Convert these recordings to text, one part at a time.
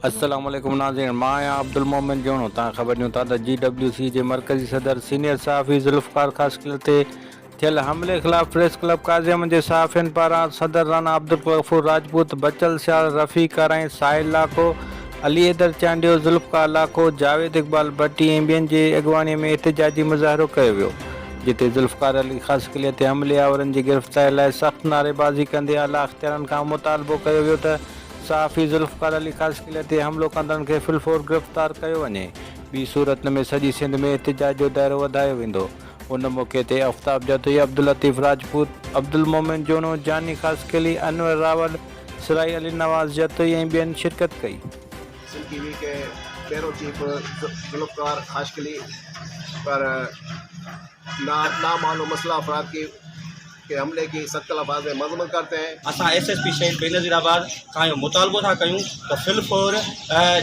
अस्सलाम वालेकुम नाज़रीन, मां आहियां अब्दुल मोमिन जोनो। तव्हां ख़बर ॾियूं था त GWC जे मरकज़ी सदर सीनियर सहाफ़ी ज़ुल्फ़कार ख़ासक़िले ते थियल हमले ख़िलाफ़ प्रेस क्लब काज़िम जे सहाफ़ियुनि पारां सदर राना अब्दुल गफ़ूर राजपूत, बचल सियाल, रफ़ी कराई, साहिल लाखो, अली हैदर चांडियो, ज़ुल्फ़कार लाखो, जावेद इक़बाल भट्टी ऐं ॿियनि जे अॻवानीअ में एहतिजाजी मुज़ाहिरो कयो वियो, जिते ज़ुल्फ़कार अली ख़ासक़िले ते हमले आवरनि जी गिरफ़्तारी लाइ सख़्तु नारेबाज़ी कंदे आला अख़्तियारनि खां मुतालबो कयो वियो त सहाफ़ी ज़ुल्फ़कार अली ख़ासक़िले ते हमलो कंदड़नि खे फ़िलफ़ोर गिरफ़्तार कयो वञे। ॿी सूरत में सॼी सिंध में एहतिजाज जो दाइरो वधायो वेंदो। उन मौक़े ते आफ़ताब जतोई, अब्दुल लतीफ़ राजपूत, अब्दुल मोमिन जोनो, जानी ख़ासक़िली, अनवर रावल, सिराई अली नवाज़ जतोई ऐं ॿियनि शिरकत कई। सिंध टीवी के ब्यूरो चीफ ज़ुल्फ़कार खाशकली पर नामालूम मसला अफराद के हमले की सख्त अल्फाज में मजम्मत करते हैं। असां SSP शहीद बेनज़ीराबाद खां इहो मुतालबो था कयूं त फ़िलफ़ोर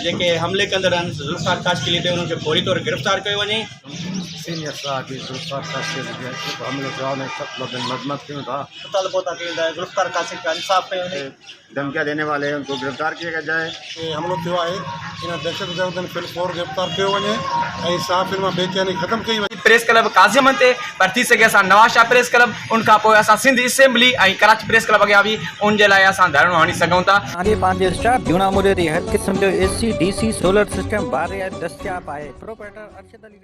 जेके हमले कंदड़ आहिनि ज़ुल्फ़कार ख़ासक़िली ते उन्हनि खे फौरी तौर गिरफ़्तार कयो वञे। सीनियर सहाफ़ी ज़ुल्फ़कार ख़ासक़िली जे हमले जवाब में सख्त लफ़्ज़ में मजम्मत क्यों था। मुतालबो था कयूं त ज़ुल्फ़कार ख़ासक़िली का इंसाफ़ कयो वञे। धमकियां देने वाले हैं उनको गिरफ्तार किया जाए। हमलो थियो आहे इन दहशतगर्दनि फ़िलफ़ोर गिरफ़्तार कयो वञे ऐं सहाफ़ियुनि मां बेचैनी ख़तमु कई वञे। प्रेस क्लब काज़िम ते पर थी सके असां नवाज़ शाह प्रेस क्लब, उनखां पोइ असां सिंध असेंबली ऐं कराची प्रेस क्लब अॻियां बि उन जे लाइ असां धरणो हणी सघूं था। पंहिंजे स्टाफ जूना मुरे हर क़िस्म जो AC, DC, सोलर सिस्टम बारे दस्तियाब आहे। प्रोपराइटर अरशद अली।